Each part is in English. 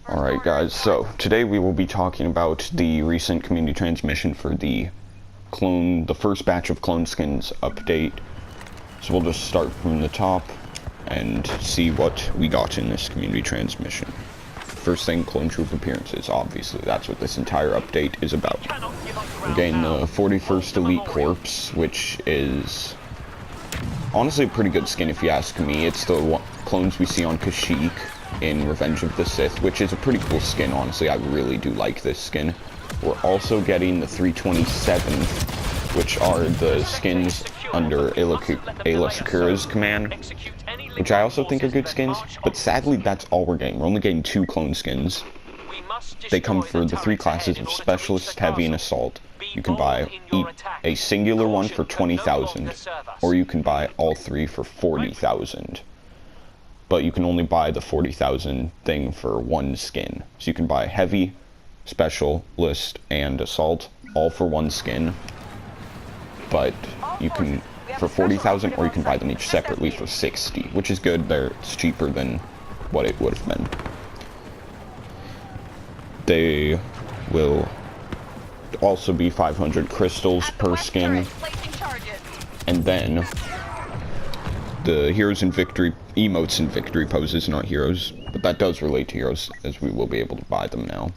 Alright guys, so today we will be talking about the recent community transmission for the first batch of clone skins update. So we'll just start from the top and see what we got in this community transmission. First thing, clone troop appearances, obviously, that's what this entire update is about. We're getting the 41st Elite Corps, which is honestly a pretty good skin if you ask me. It's the clones we see on Kashyyyk in Revenge of the Sith, which is a pretty cool skin, honestly. I really do like this skin. We're also getting the 327th, which are the skins under Ayla Secura's command, which I also think are good skins, but sadly that's all we're getting. We're only getting 2 clone skins. They come for the 3 classes of Specialist, Heavy, and Assault. You can buy a singular one for 20,000, or you can buy all 3 for 40,000. But you can only buy the 40,000 thing for 1 skin. So you can buy Heavy, Specialist, and Assault, all for 1 skin. But you can, for 40,000, or you can buy them each separately for 60, which is good. It's cheaper than what it would have been. They will also be 500 crystals per skin. And then the heroes and victory emotes and victory poses, not heroes, but that does relate to heroes, as we will be able to buy them now.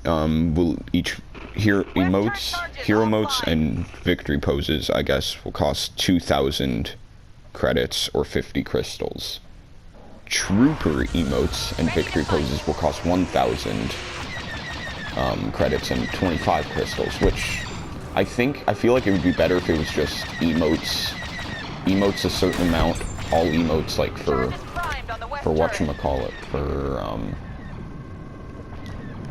Will each hero emotes and victory poses, I guess, will cost 2,000 credits or 50 crystals. Trooper emotes and victory poses will cost 1,000 credits and 25 crystals, which I feel like it would be better if it was just emotes a certain amount, all emotes, like for whatchamacallit, for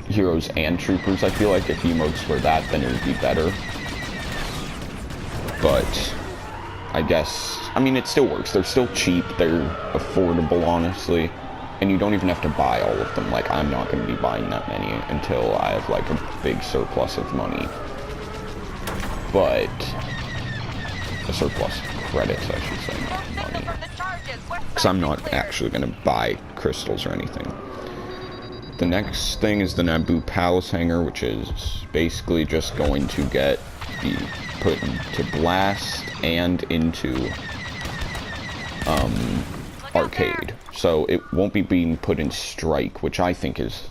heroes and troopers. I feel like if emotes were that, then it would be better. But I guess, I mean, it still works. They're still cheap, they're affordable, honestly, and you don't even have to buy all of them. Like, I'm not going to be buying that many until I have, like, a big surplus of money. But a surplus of credits, I should say, not money. Because I'm not actually going to buy crystals or anything. The next thing is the Naboo Palace Hangar, which is basically just going to be put into Blast and into Arcade. So it won't be being put in Strike, which I think is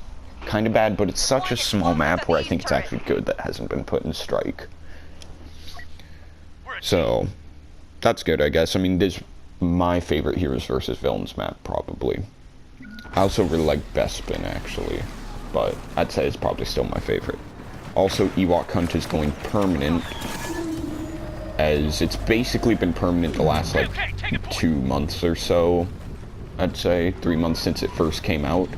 kind of bad, but it's such a small map where I think it's actually good that it hasn't been put in Strike. So that's good, I guess. I mean, this is my favorite Heroes vs. Villains map, probably. I also really like Bespin, actually, but I'd say it's probably still my favorite. Also, Ewok Hunt is going permanent, as it's basically been permanent the last, like, 2 months or so. I'd say 3 months since it first came out,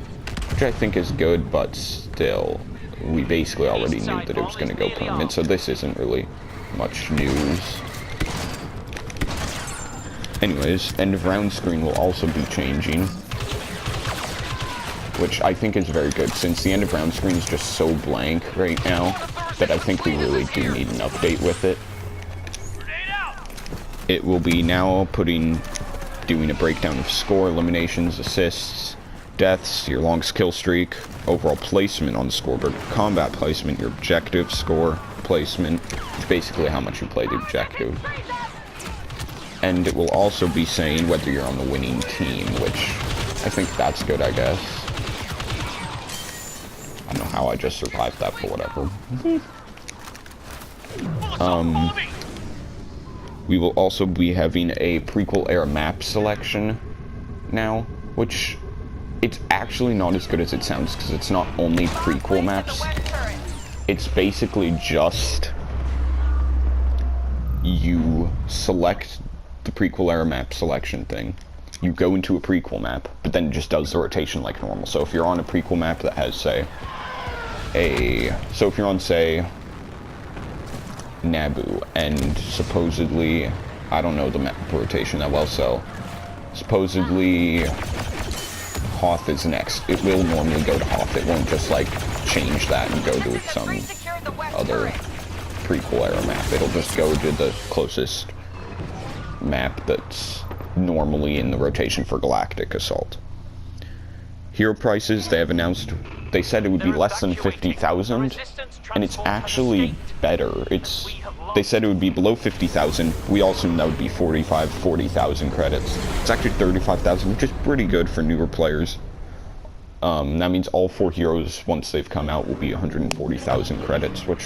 which I think is good, but still, we basically already knew that it was going to go permanent, so this isn't really much news. Anyways, end of round screen will also be changing, which I think is very good, since the end of round screen is just so blank right now that I think we really do need an update with it. It will be now doing a breakdown of score, eliminations, assists, deaths, your longest kill streak, overall placement on the scoreboard, combat placement, your objective score placement, it's basically how much you played the objective. And it will also be saying whether you're on the winning team, which I think that's good, I guess. I don't know how I just survived that, but whatever. We will also be having a prequel era map selection now, which it's actually not as good as it sounds, because it's not only prequel maps. It's basically just you select the prequel era map selection thing. You go into a prequel map, but then it just does the rotation like normal. So if you're on a prequel map that has, say, so if you're on, say, Naboo, and supposedly, I don't know the map rotation that well, so supposedly Hoth is next. It will normally go to Hoth. It won't just, like, change that and go to some other prequel era map. It'll just go to the closest map that's normally in the rotation for Galactic Assault. Hero prices, they have announced, they said it would be less than 50,000, and it's actually better. They said it would be below 50,000. We all assumed that would be 40,000 credits. It's actually 35,000, which is pretty good for newer players. That means all 4 heroes, once they've come out, will be 140,000 credits, which,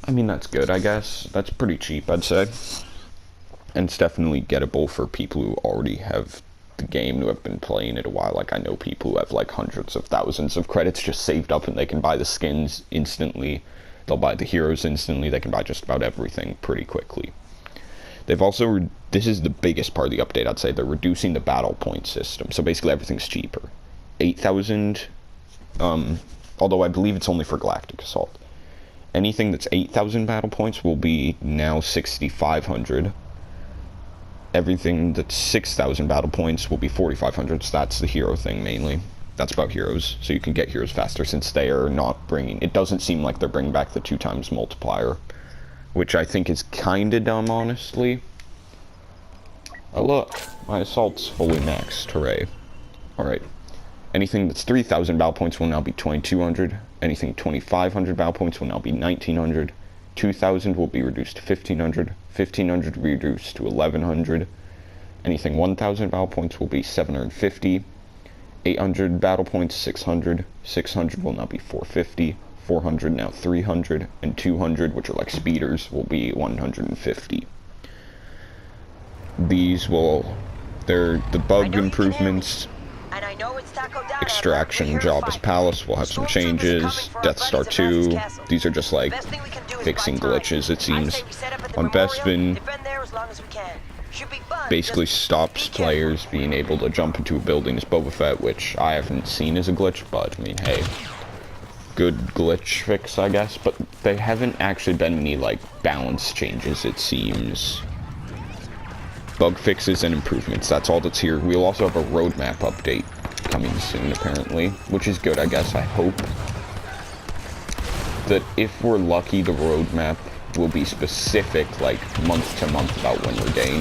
I mean, that's good, I guess. That's pretty cheap, I'd say. And it's definitely gettable for people who already have the game, who have been playing it a while. Like, I know people who have, like, hundreds of thousands of credits just saved up, and they can buy the skins instantly. They'll buy the heroes instantly. They can buy just about everything pretty quickly. They've also, this is the biggest part of the update, I'd say, they're reducing the battle point system. So basically everything's cheaper. 8,000, although I believe it's only for Galactic Assault. Anything that's 8,000 battle points will be now 6,500. Everything that's 6,000 battle points will be 4,500, so that's the hero thing mainly. That's about heroes, so you can get heroes faster since they are not bringing, it doesn't seem like they're bringing back the 2x multiplier, which I think is kinda dumb, honestly. Oh look, my assault's fully maxed, hooray. Alright. Anything that's 3,000 battle points will now be 2,200. Anything 2,500 battle points will now be 1,900. 2,000 will be reduced to 1,500. 1,500 will be reduced to 1,100. Anything 1,000 battle points will be 750. 800 battle points, 600. 600 will now be 450. 400 now 300. And 200, which are like speeders, will be 150. These will, they're the bug improvements. Extraction, Jabba's Palace will have some changes. Death Star 2, these are just like fixing glitches, it seems. On Bespin, basically stops players being able to jump into a building as Boba Fett, which I haven't seen as a glitch, but I mean, hey, good glitch fix, I guess. But there haven't actually been any like balance changes, it seems. Bug fixes and improvements, that's all that's here. We'll also have a roadmap update coming soon, apparently, which is good, I guess. I hope that if we're lucky, the roadmap will be specific, like, month to month about when we're getting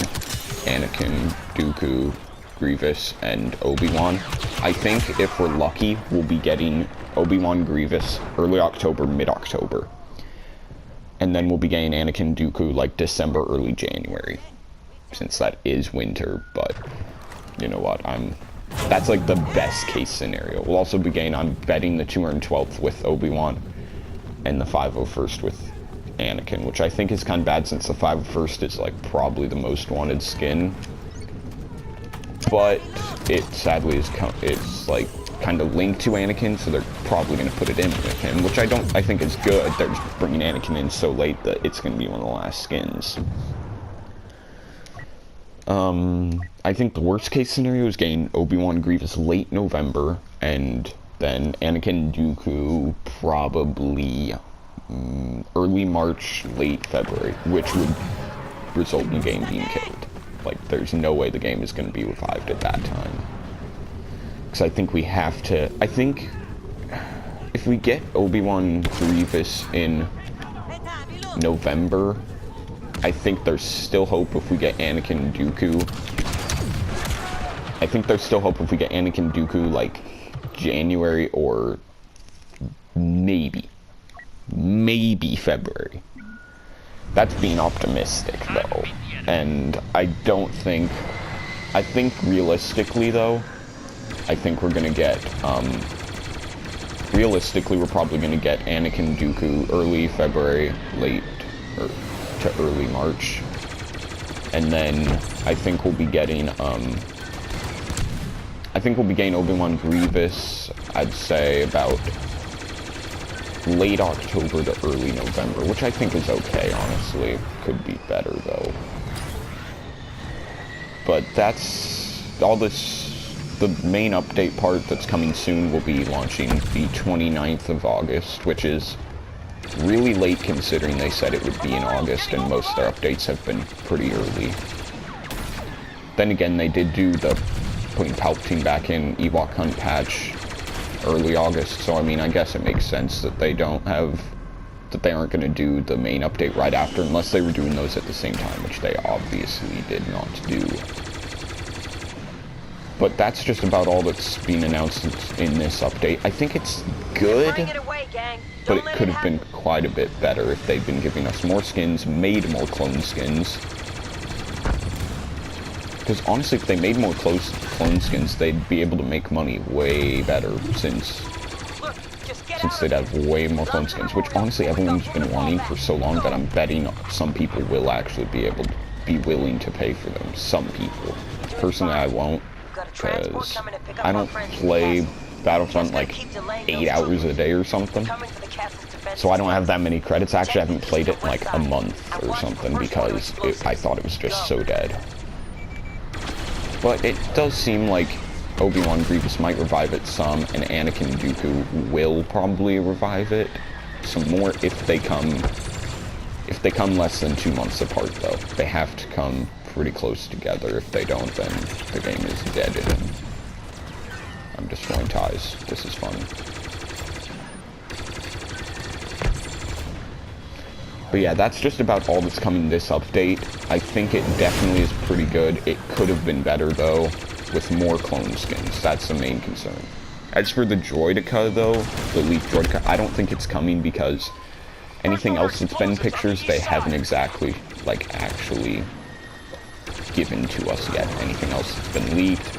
Anakin, Dooku, Grievous, and Obi-Wan. I think if we're lucky, we'll be getting Obi-Wan, Grievous early October, mid-October. And then we'll be getting Anakin, Dooku, like, December, early January. Since that is winter, but you know what, that's like the best case scenario. We'll also be getting, I'm betting, the 212th with Obi-Wan and the 501st with Anakin, which I think is kind of bad since the 501st is like probably the most wanted skin, but it sadly is it's like kind of linked to Anakin, so they're probably going to put it in with him, which I think is good. They're just bringing Anakin in so late that it's going to be one of the last skins. I think the worst case scenario is getting Obi-Wan Grievous late November, and then Anakin Dooku probably early March, late February, which would result in the game being killed. Like, there's no way the game is going to be revived at that time. Because I think we have to, I think if we get Obi-Wan Grievous in November, I think there's still hope if we get Anakin Dooku. I think there's still hope if we get Anakin Dooku, like, January or maybe February. That's being optimistic, though. And I think realistically, though, I think we're gonna get, realistically, we're probably gonna get Anakin Dooku early February, late, or to early March, and then I think we'll be getting Obi-Wan Grievous, I'd say about late October to early November, which I think is okay, honestly. Could be better, though. But that's all this, the main update part that's coming soon will be launching the 29th of August, which is really late considering they said it would be in August, and most of their updates have been pretty early. Then again, they did do the putting Palpatine back in Ewok Hunt patch early August, so I mean, I guess it makes sense that they aren't going to do the main update right after, unless they were doing those at the same time, which they obviously did not do. But that's just about all that's been announced in this update. I think it's good, but it could have been quite a bit better if they'd been giving us more skins, made more clone skins. Because honestly, if they made more clone skins, they'd be able to make money way better, since they'd have way more clone skins, which honestly everyone's been wanting for so long that I'm betting some people will actually be willing to pay for them. Some people. Personally, I won't, because I don't play Battlefront like 8 hours a day or something. So I don't have that many credits. Actually, I haven't played it in like a month or something, because I thought it was just so dead. But it does seem like Obi-Wan Grievous might revive it some, and Anakin and Dooku will probably revive it some more if they come less than 2 months apart, though. They have to come pretty close together. If they don't, then the game is dead, and I'm destroying ties. This is fun. But yeah, that's just about all that's coming this update. I think it definitely is pretty good. It could have been better, though, with more clone skins. That's the main concern. As for the Droideka, though, the leaked Droideka, I don't think it's coming, because anything else that's been pictures, they haven't exactly, like, actually given to us yet. Anything else that's been leaked,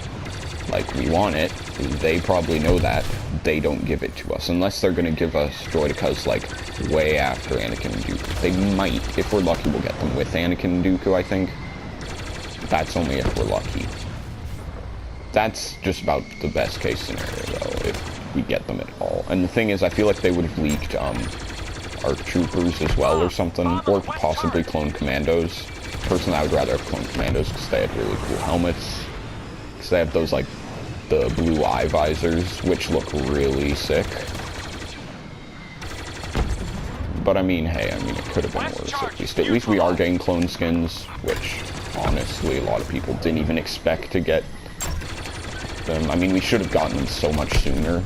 like, we want it, they probably know that. They don't give it to us, unless they're gonna give us Droidekas, like, way after Anakin and Dooku. They might. If we're lucky, we'll get them with Anakin and Dooku, I think. That's only if we're lucky. That's just about the best case scenario, though, if we get them at all. And the thing is, I feel like they would have leaked, ARC Troopers as well or something, or possibly Clone Commandos. Personally, I would rather have Clone Commandos, because they have really cool helmets. Because they have those, like, the blue eye visors, which look really sick. But I mean, hey, it could have been worse at least. At least we are getting clone skins, which, honestly, a lot of people didn't even expect to get them. I mean, we should have gotten them so much sooner.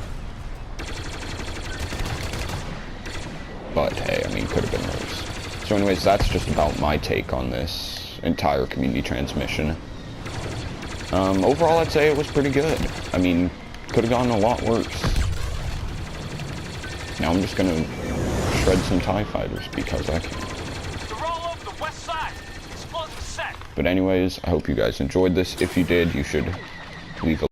But hey, could have been worse. So anyways, that's just about my take on this entire community transmission. Overall, I'd say it was pretty good. Could have gone a lot worse. Now I'm just gonna shred some TIE fighters because I can. But anyways, I hope you guys enjoyed this. If you did, you should leave a